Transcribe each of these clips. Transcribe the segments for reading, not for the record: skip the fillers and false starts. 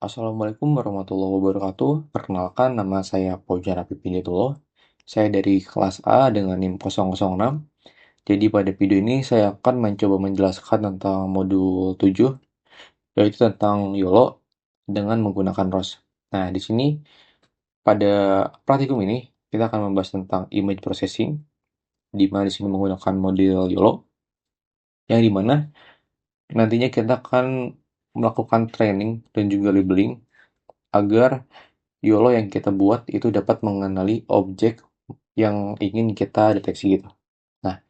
Assalamualaikum warahmatullahi wabarakatuh. Perkenalkan, nama saya Fauzan Apip Hidayatullah. Saya dari kelas A dengan NIM 006. Jadi pada video ini saya akan mencoba menjelaskan tentang modul 7, yaitu tentang YOLO dengan menggunakan ROS. Nah, di sini pada praktikum ini kita akan membahas tentang image processing, di mana di sini menggunakan model YOLO, yang dimana nantinya kita akan melakukan training dan juga labeling agar YOLO yang kita buat itu dapat mengenali objek yang ingin kita deteksi gitu. Nah,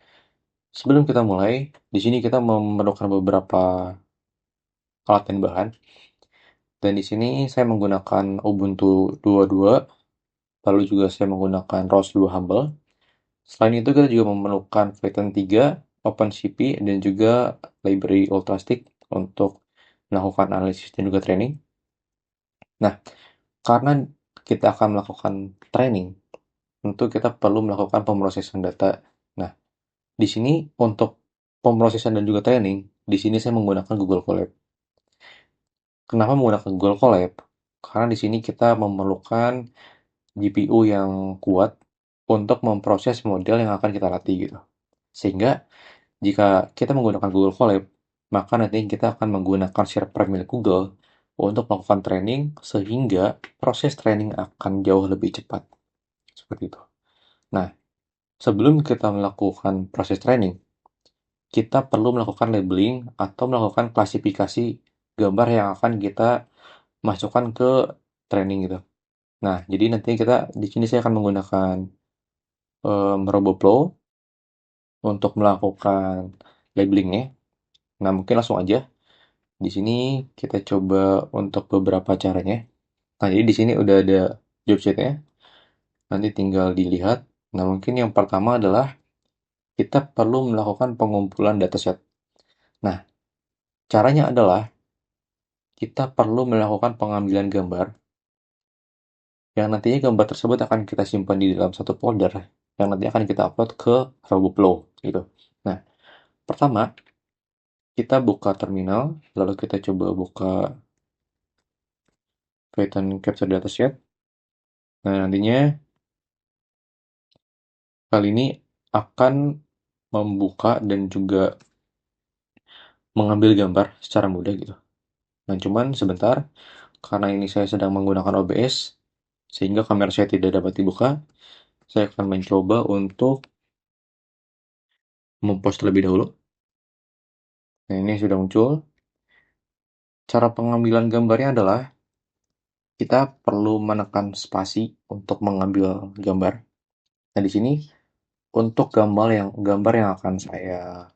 sebelum kita mulai, di sini kita memerlukan beberapa alat dan bahan. Dan di sini saya menggunakan Ubuntu 22, lalu juga saya menggunakan ROS 2 Humble. Selain itu kita juga memerlukan Python 3, OpenCP, dan juga library Ultrastick untuk melakukan analisis dan juga training. Nah, karena kita akan melakukan training, tentu kita perlu melakukan pemrosesan data. Nah, di sini untuk pemrosesan dan juga training, di sini saya menggunakan Google Colab. Kenapa menggunakan Google Colab? Karena di sini kita memerlukan GPU yang kuat untuk memproses model yang akan kita latih gitu. Sehingga jika kita menggunakan Google Colab, maka nanti kita akan menggunakan server milik Google untuk melakukan training sehingga proses training akan jauh lebih cepat. Seperti itu. Nah, sebelum kita melakukan proses training, kita perlu melakukan labeling atau melakukan klasifikasi gambar yang akan kita masukkan ke training gitu. Nah, jadi nanti kita di sini saya akan menggunakan RoboFlow untuk melakukan labelingnya. Nah, mungkin langsung aja. Di sini kita coba untuk beberapa caranya. Nah, jadi di sini udah ada job sheet-nya. Nanti tinggal dilihat. Nah, mungkin yang pertama adalah kita perlu melakukan pengumpulan dataset. Nah, caranya adalah kita perlu melakukan pengambilan gambar yang nantinya gambar tersebut akan kita simpan di dalam satu folder yang nanti akan kita upload ke RoboFlow gitu. Nah, pertama kita buka terminal, lalu kita coba buka Python Capture Dataset. Nah, nantinya kali ini akan membuka dan juga mengambil gambar secara mudah gitu. Nah, cuman sebentar, karena ini saya sedang menggunakan OBS, sehingga kamera saya tidak dapat dibuka, saya akan mencoba untuk mempost terlebih dahulu. Nah, ini sudah muncul. Cara pengambilan gambarnya adalah kita perlu menekan spasi untuk mengambil gambar. Nah, di sini untuk gambar yang akan saya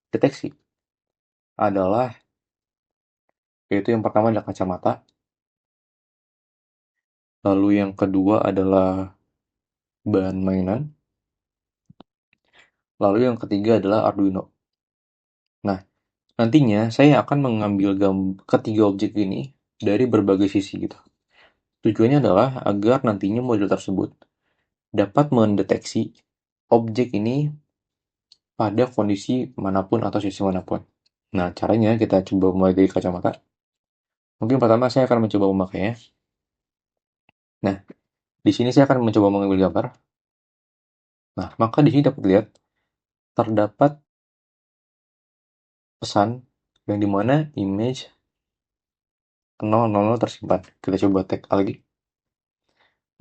deteksi adalah yaitu yang pertama adalah kacamata, lalu yang kedua adalah bahan mainan, lalu yang ketiga adalah Arduino. Nah, nantinya saya akan mengambil ketiga objek ini dari berbagai sisi gitu. Tujuannya adalah agar nantinya model tersebut dapat mendeteksi objek ini pada kondisi manapun atau sisi manapun. Nah, caranya kita coba mulai dari kacamata. Mungkin pertama saya akan mencoba memakainya. Nah, di sini saya akan mencoba mengambil gambar. Nah, maka di sini dapat lihat terdapat pesan yang dimana image 000 tersimpan. Kita coba tag lagi.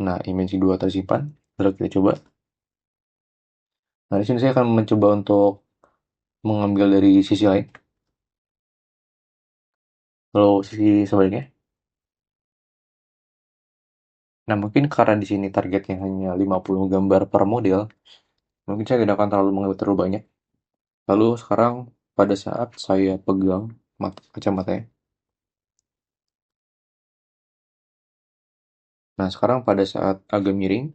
Nah, image 2 tersimpan. Lalu kita coba. Nah, di sini saya akan mencoba untuk mengambil dari sisi lain. Lalu sisi sebaliknya. Nah, mungkin karena di sini targetnya hanya 50 gambar per model, mungkin saya tidak akan mengambil terlalu banyak. Lalu sekarang pada saat saya pegang kacamatanya. Nah, sekarang pada saat agak miring,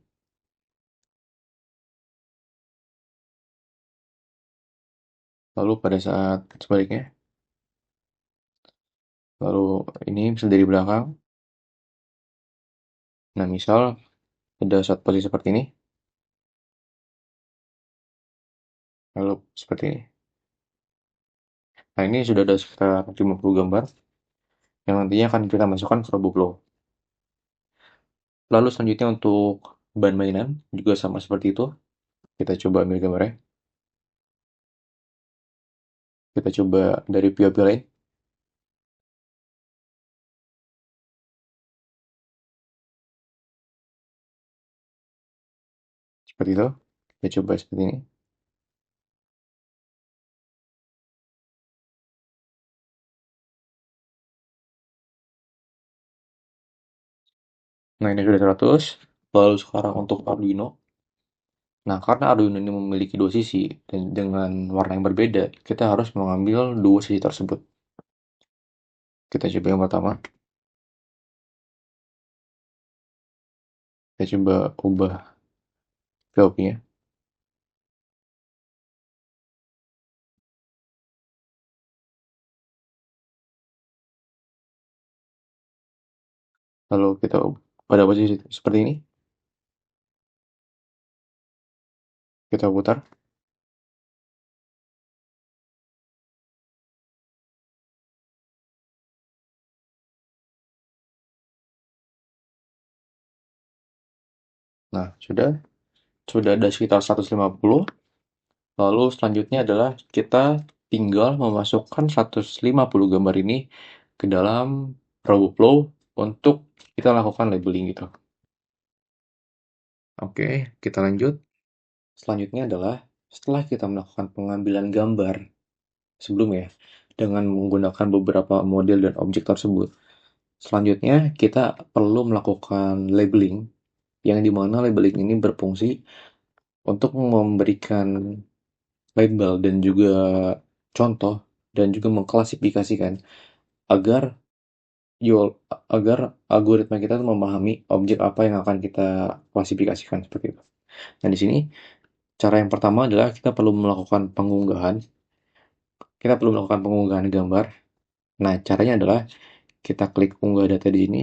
lalu pada saat sebaliknya, lalu ini misal dari belakang. Nah, misal pada saat posisi seperti ini, lalu seperti ini. Nah, ini sudah ada sekitar 50 gambar. yang nantinya akan kita masukkan ke RoboFlow. Lalu selanjutnya untuk bahan mainan juga sama seperti itu. Kita coba ambil gambarnya. Kita coba dari POV lain. Seperti itu. Kita coba seperti ini. Nah, ini sudah 100. Lalu sekarang untuk Arduino. Nah, karena Arduino ini memiliki dua sisi dan dengan warna yang berbeda, kita harus mengambil dua sisi tersebut. Kita coba yang pertama. Kita coba ubah POV-nya. Lalu kita pada posisi seperti ini. Kita putar. Nah, sudah ada sekitar 150. Lalu selanjutnya adalah kita tinggal memasukkan 150 gambar ini ke dalam RoboFlow untuk kita lakukan labeling gitu. Oke, kita lanjut. Selanjutnya adalah setelah kita melakukan pengambilan gambar sebelumnya dengan menggunakan beberapa model dan objek tersebut. Selanjutnya kita perlu melakukan labeling yang dimana labeling ini berfungsi untuk memberikan label dan juga contoh dan juga mengklasifikasikan agar agar algoritma kita tuh memahami objek apa yang akan kita klasifikasikan seperti itu. Nah, di sini cara yang pertama adalah kita perlu melakukan pengunggahan. Kita perlu melakukan pengunggahan gambar. Nah, caranya adalah kita klik unggah data di sini.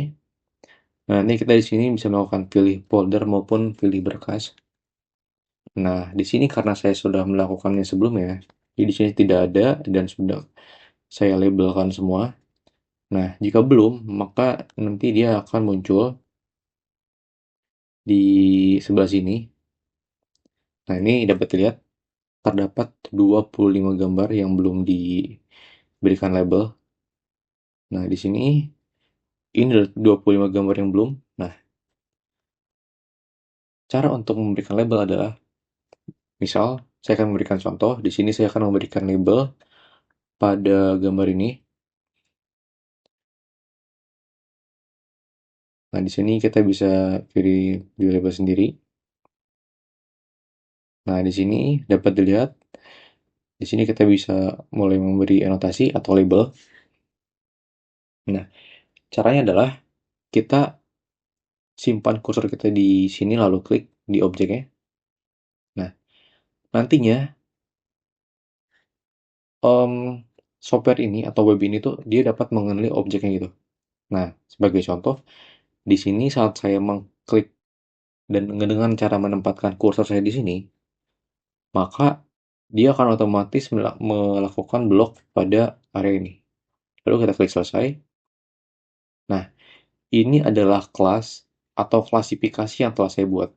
Nah, nanti kita di sini bisa melakukan pilih folder maupun pilih berkas. Nah, di sini karena saya sudah melakukannya sebelumnya, jadi di sini tidak ada dan sudah saya labelkan semua. Nah, jika belum, maka nanti dia akan muncul di sebelah sini. Nah, ini dapat dilihat terdapat 25 gambar yang belum diberikan label. Nah, di sini ini adalah 25 gambar yang belum. Nah, cara untuk memberikan label adalah misal saya akan memberikan contoh, di sini saya akan memberikan label pada gambar ini. Nah, di sini kita bisa pilih di label sendiri. Nah, di sini dapat dilihat, di sini kita bisa mulai memberi anotasi atau label. Nah, caranya adalah kita simpan kursor kita di sini lalu klik di objeknya. Nah, nantinya em, software ini atau web ini tuh dia dapat mengenali objeknya gitu. Nah, sebagai contoh, di sini saat saya mengklik dan dengan cara menempatkan kursor saya di sini, maka dia akan otomatis melakukan blok pada area ini. Lalu kita klik selesai. Nah, ini adalah kelas atau klasifikasi yang telah saya buat.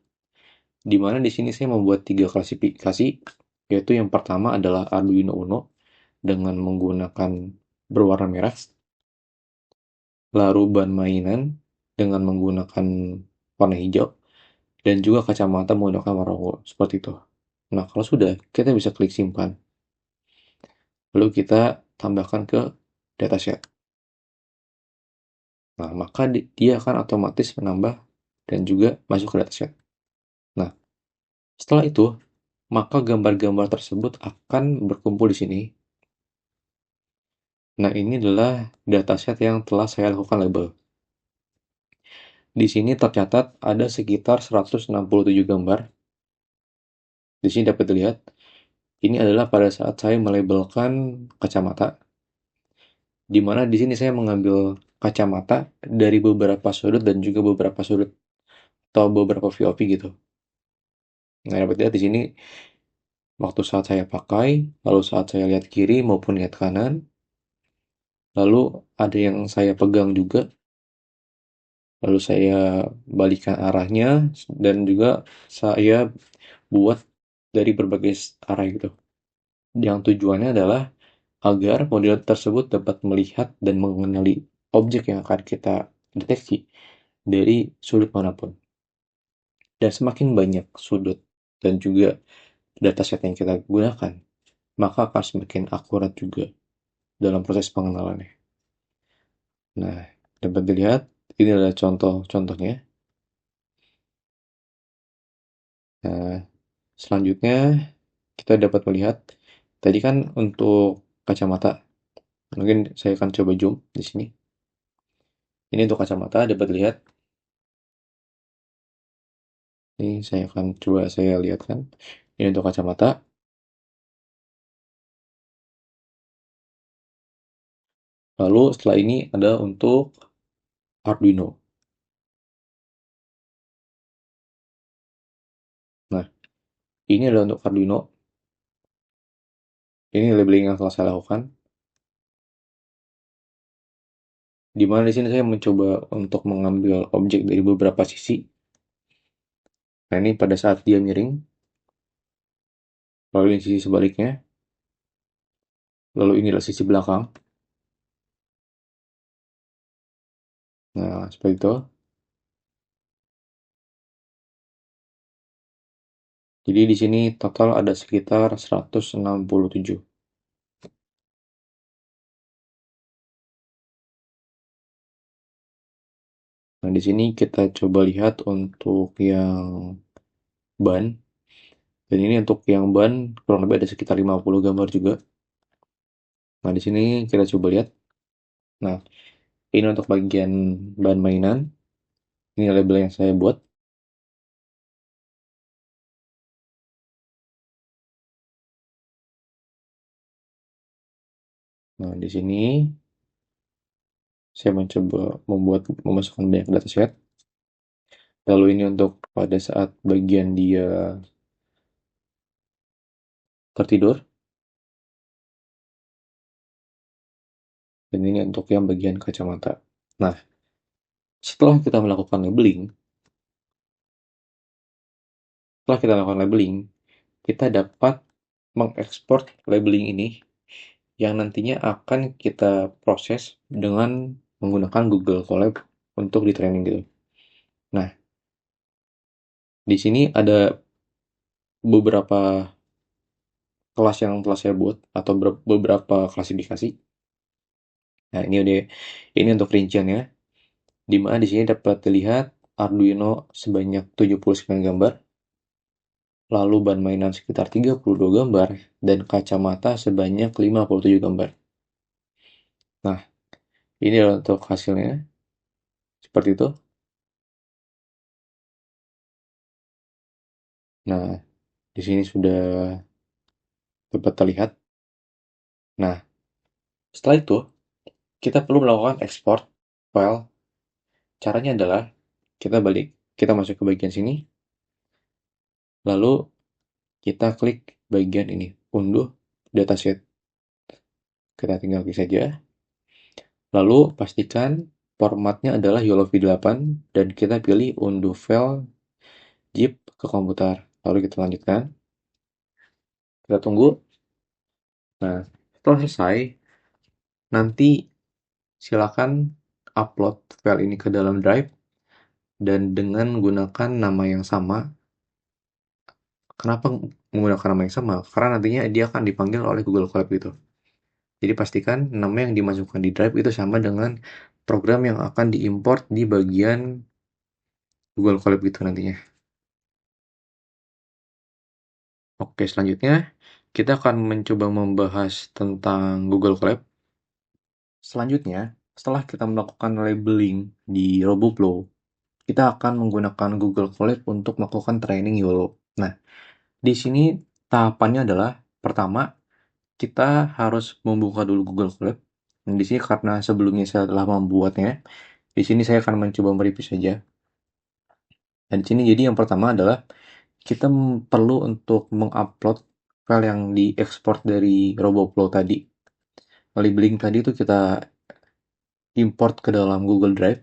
Di mana di sini saya membuat 3 klasifikasi, yaitu yang pertama adalah Arduino Uno dengan menggunakan berwarna merah, lalu ban mainan dengan menggunakan warna hijau, dan juga kacamata menggunakan warna ungu, seperti itu. Nah, kalau sudah, kita bisa klik simpan. Lalu kita tambahkan ke dataset. Nah, maka dia akan otomatis menambah dan juga masuk ke dataset. Nah, setelah itu, maka gambar-gambar tersebut akan berkumpul di sini. Nah, ini adalah dataset yang telah saya lakukan label. Di sini tercatat ada sekitar 167 gambar. Di sini dapat dilihat, ini adalah pada saat saya melabelkan kacamata, di mana di sini saya mengambil kacamata dari beberapa sudut dan juga beberapa sudut atau beberapa VOV gitu. Nah, dapat lihat di sini waktu saat saya pakai, lalu saat saya lihat kiri maupun lihat kanan, Lalu ada yang saya pegang juga, lalu saya balikan arahnya, dan juga saya buat dari berbagai arah gitu. Yang tujuannya adalah agar model tersebut dapat melihat dan mengenali objek yang akan kita deteksi dari sudut manapun. Dan semakin banyak sudut dan juga dataset yang kita gunakan, maka akan semakin akurat juga dalam proses pengenalannya. Nah, dapat dilihat, ini adalah contoh-contohnya. Nah, selanjutnya kita dapat melihat, tadi kan untuk kacamata, mungkin saya akan coba zoom di sini. Ini untuk kacamata, dapat lihat. Ini saya akan coba saya lihatkan. Ini untuk kacamata. Lalu setelah ini ada untuk Arduino. Nah, ini adalah untuk Arduino. Ini labeling yang telah saya lakukan. Di mana di sini saya mencoba untuk mengambil objek dari beberapa sisi. Nah, ini pada saat dia miring, lalu ini sisi sebaliknya, lalu inilah sisi belakang. Nah, seperti itu. Jadi di sini total ada sekitar 167. Nah, di sini kita coba lihat untuk yang ban. Dan ini untuk yang ban kurang lebih ada sekitar 50 gambar juga. Nah, di sini kita coba lihat. Nah, ini untuk bagian ban mainan. Ini label yang saya buat. Nah, di sini saya mencoba memasukkan banyak dataset. Lalu ini untuk pada saat bagian dia tertidur. Dan ini untuk yang bagian kacamata. Nah, setelah kita melakukan labeling, kita dapat mengekspor labeling ini yang nantinya akan kita proses dengan menggunakan Google Colab untuk di training gitu. Nah, di sini ada beberapa kelas yang telah saya buat atau beberapa klasifikasi. Nah, ini untuk rinciannya, di mana di sini dapat dilihat Arduino sebanyak 79 gambar, lalu ban mainan sekitar 32 gambar, dan kacamata sebanyak 57 gambar. Nah, ini adalah untuk hasilnya, seperti itu. Nah, di sini sudah dapat terlihat. Nah, setelah itu, kita perlu melakukan ekspor file. Caranya adalah, kita masuk ke bagian sini, lalu kita klik bagian ini, unduh dataset. Kita tinggal klik saja. Lalu pastikan formatnya adalah YOLOv8 dan kita pilih unduh file zip ke komputer. Lalu kita lanjutkan. Kita tunggu. Nah, setelah selesai, nanti silakan upload file ini ke dalam drive dan dengan gunakan nama yang sama. Kenapa menggunakan nama yang sama? Karena nantinya dia akan dipanggil oleh Google Colab gitu. Jadi pastikan nama yang dimasukkan di drive itu sama dengan program yang akan diimport di bagian Google Colab gitu nantinya. Oke, selanjutnya kita akan mencoba membahas tentang Google Colab. Selanjutnya, setelah kita melakukan labeling di RoboFlow, kita akan menggunakan Google Colab untuk melakukan training YOLO. Nah, di sini tahapannya adalah pertama, kita harus membuka dulu Google Colab. Dan di sini karena sebelumnya saya telah membuatnya, di sini saya akan mencoba mereview saja. Dan di sini jadi yang pertama adalah kita perlu untuk mengupload file yang diekspor dari RoboFlow tadi. Labeling tadi itu kita import ke dalam Google Drive.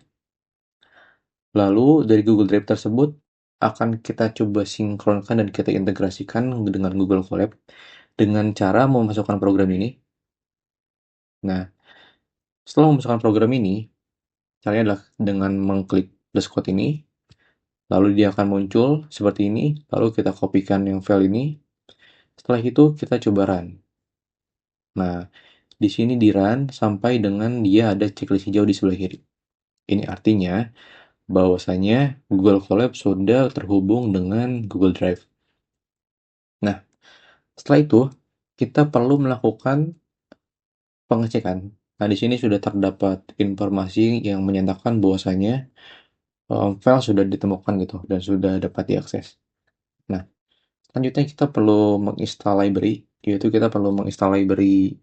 Lalu dari Google Drive tersebut akan kita coba sinkronkan dan kita integrasikan dengan Google Colab dengan cara memasukkan program ini. Nah, setelah memasukkan program ini, caranya adalah dengan mengklik plus code ini, lalu dia akan muncul seperti ini, lalu kita kopikan yang file ini. Setelah itu kita coba run. Nah, di sini di run sampai dengan dia ada checklist hijau di sebelah kiri. Ini artinya bahwasanya Google Colab sudah terhubung dengan Google Drive. Nah, setelah itu kita perlu melakukan pengecekan. Nah, di sini sudah terdapat informasi yang menyatakan bahwasanya file sudah ditemukan gitu dan sudah dapat diakses. Nah, selanjutnya kita perlu menginstal library, yaitu kita perlu menginstal library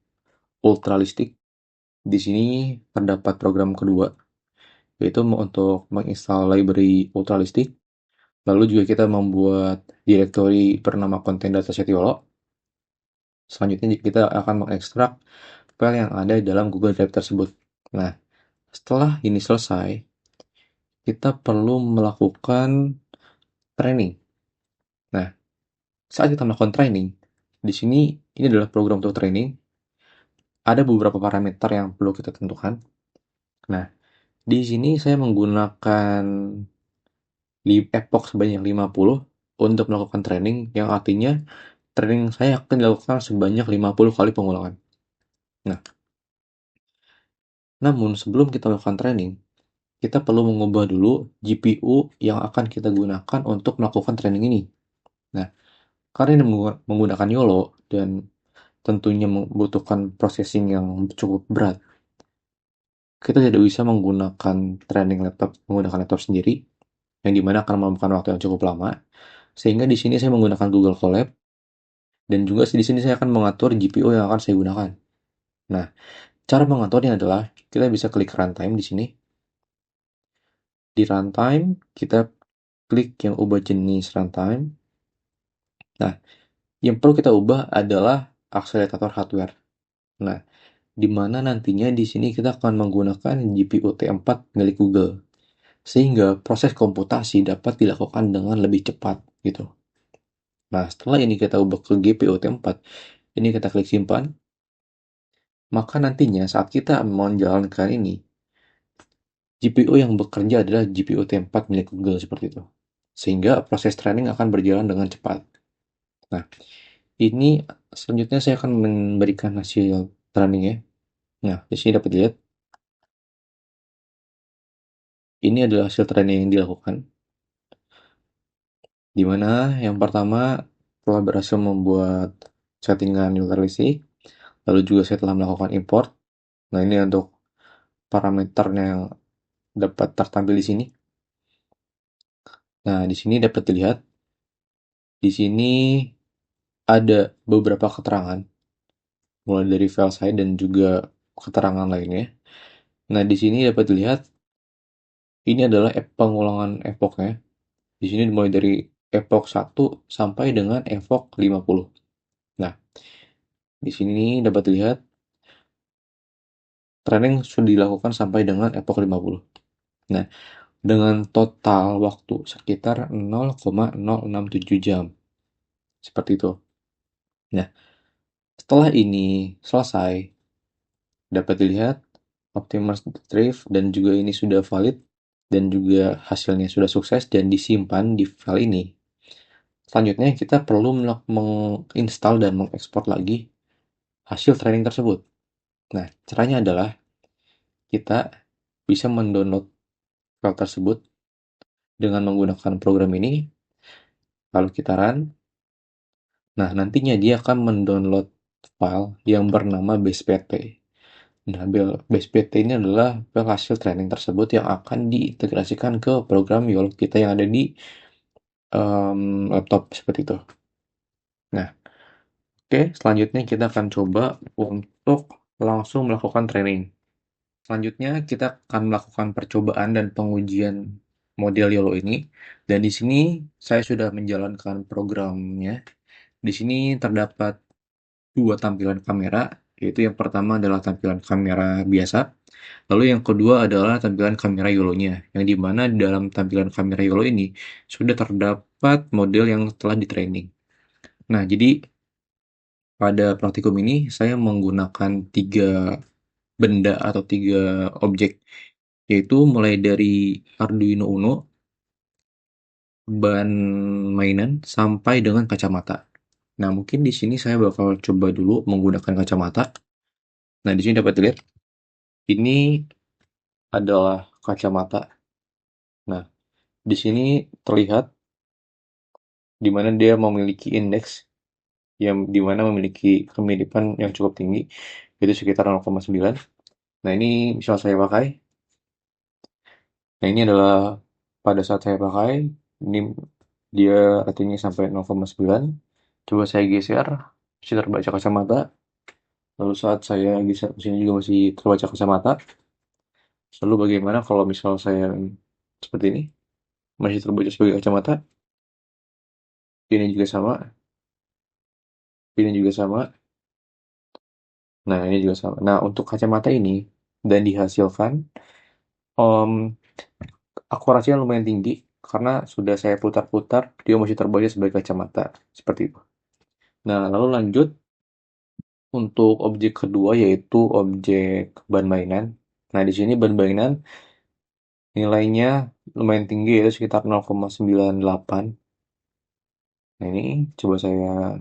Ultralistic. Di sini terdapat program kedua, yaitu untuk menginstal library Ultralistic. Lalu juga kita membuat directory bernama content dataset YOLO. Selanjutnya kita akan mengekstrak file yang ada di dalam Google Drive tersebut. Nah, setelah ini selesai, kita perlu melakukan training. Nah, saat kita melakukan training, di sini ini adalah program untuk training. Ada beberapa parameter yang perlu kita tentukan. Nah, di sini saya menggunakan epoch sebanyak 50 untuk melakukan training, yang artinya training saya akan dilakukan sebanyak 50 kali pengulangan. Nah, namun sebelum kita melakukan training, kita perlu mengubah dulu GPU yang akan kita gunakan untuk melakukan training ini. Nah, karena ini menggunakan YOLO dan tentunya membutuhkan processing yang cukup berat, kita tidak bisa menggunakan menggunakan laptop sendiri, yang dimana akan memakan waktu yang cukup lama. Sehingga di sini saya menggunakan Google Colab, dan juga di sini saya akan mengatur GPU yang akan saya gunakan. Nah, cara mengaturnya adalah kita bisa klik runtime di sini. Di runtime, kita klik yang ubah jenis runtime. Nah, yang perlu kita ubah adalah akselerator hardware. Nah, di mana nantinya di sini kita akan menggunakan GPU T4 milik Google, sehingga proses komputasi dapat dilakukan dengan lebih cepat gitu. Nah, setelah ini kita ubah ke GPU T4, ini kita klik simpan, maka nantinya saat kita menjalankan ini, GPU yang bekerja adalah GPU T4 milik Google seperti itu. Sehingga proses training akan berjalan dengan cepat. Nah, ini selanjutnya saya akan memberikan hasil training ya. Nah, di sini dapat dilihat, ini adalah hasil training yang dilakukan. Di mana yang pertama telah berhasil membuat settingan ultralistic, lalu juga saya telah melakukan import. Nah, ini untuk parameternya yang dapat tertampil di sini. Nah, di sini dapat dilihat, di sini ada beberapa keterangan, mulai dari file saya dan juga keterangan lainnya. Nah, di sini dapat dilihat, ini adalah pengulangan epochnya. Di sini mulai dari epoch 1 sampai dengan epoch 50. Nah, di sini dapat dilihat training sudah dilakukan sampai dengan epoch 50. Nah, dengan total waktu sekitar 0,067 jam. Seperti itu. Nah, setelah ini selesai, dapat dilihat Optimus Retrieve dan juga ini sudah valid dan juga hasilnya sudah sukses dan disimpan di file ini. Selanjutnya kita perlu menginstal dan mengekspor lagi hasil training tersebut. Nah, caranya adalah kita bisa mendownload file tersebut dengan menggunakan program ini, lalu kita run. Nah, nantinya dia akan mendownload file yang bernama base.pt. Nah, base.pt ini adalah file hasil training tersebut yang akan diintegrasikan ke program YOLO kita yang ada di laptop seperti itu. Nah, oke, selanjutnya kita akan coba untuk langsung melakukan training. Selanjutnya kita akan melakukan percobaan dan pengujian model YOLO ini. Dan di sini saya sudah menjalankan programnya. Di sini terdapat dua tampilan kamera, yaitu yang pertama adalah tampilan kamera biasa, lalu yang kedua adalah tampilan kamera YOLO-nya, yang dimana dalam tampilan kamera YOLO ini sudah terdapat model yang telah di-training. Nah, jadi pada praktikum ini saya menggunakan tiga benda atau tiga objek, yaitu mulai dari Arduino Uno, ban mainan, sampai dengan kacamata. Nah, mungkin di sini saya bakal coba dulu menggunakan kacamata. Nah, di sini dapat dilihat, ini adalah kacamata. Nah, di sini terlihat di mana dia memiliki indeks yang di mana memiliki kemiripan yang cukup tinggi, yaitu sekitar 0,9. Nah, ini misal saya pakai. Nah, ini adalah pada saat saya pakai, ini dia ratingnya sampai 0,9. Coba saya geser, masih terbaca kacamata. Lalu saat saya geser ke sini juga masih terbaca kacamata. Lalu bagaimana kalau misal saya seperti ini, masih terbaca sebagai kacamata. Ini juga sama, ini juga sama. Nah, ini juga sama. Nah, untuk kacamata ini dan dihasilkan, em, akurasinya lumayan tinggi karena sudah saya putar-putar, dia masih terbaca sebagai kacamata. Seperti itu. Nah, lalu lanjut untuk objek kedua yaitu objek ban mainan. Nah, di sini ban mainan nilainya lumayan tinggi yaitu sekitar 0,98. Nah, ini coba saya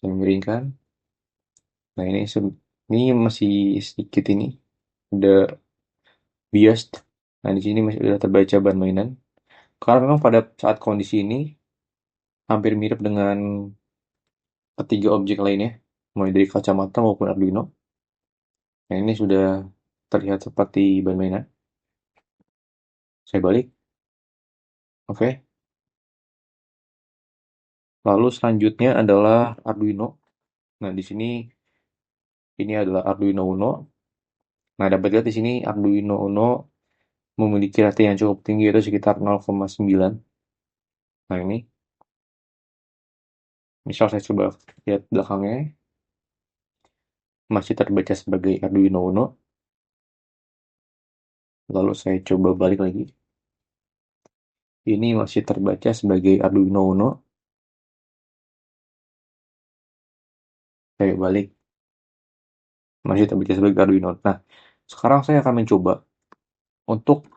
miringkan. Nah, ini masih sedikit ini ada biased. Nah, di sini masih sudah terbaca ban mainan. Karena memang pada saat kondisi ini hampir mirip dengan ketiga objek lainnya, mulai dari kacamata maupun Arduino. Nah, ini sudah terlihat seperti ban mainan. Saya balik. Oke. Lalu selanjutnya adalah Arduino. Nah, di sini ini adalah Arduino Uno. Nah, dapat lihat di sini Arduino Uno memiliki rating yang cukup tinggi yaitu sekitar 0,9. Nah, ini misal saya coba lihat belakangnya masih terbaca sebagai Arduino Uno. Lalu saya coba balik lagi. Ini masih terbaca sebagai Arduino Uno. Saya balik masih terbaca sebagai Arduino. Nah, sekarang saya akan mencoba untuk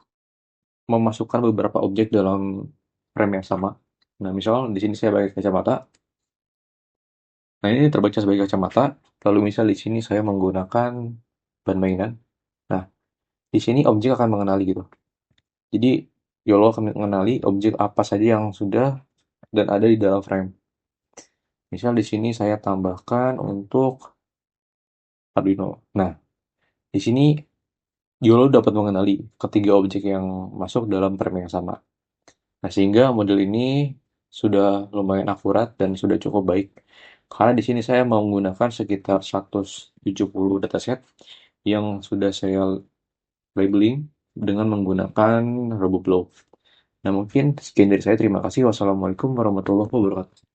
memasukkan beberapa objek dalam frame yang sama. Nah, misal di sini saya pakai kacamata. Nah, ini terbaca sebagai kacamata. Lalu misal di sini saya menggunakan ban mainan. Nah, di sini objek akan mengenali gitu. Jadi, YOLO akan mengenali objek apa saja yang sudah dan ada di dalam frame. Misal di sini saya tambahkan untuk Arduino. Nah, di sini YOLO dapat mengenali ketiga objek yang masuk dalam frame yang sama. Nah, sehingga model ini sudah lumayan akurat dan sudah cukup baik. Karena di sini saya menggunakan sekitar 170 dataset yang sudah saya labeling dengan menggunakan Roboblow. Nah, mungkin sekian dari saya. Terima kasih. Wassalamualaikum warahmatullahi wabarakatuh.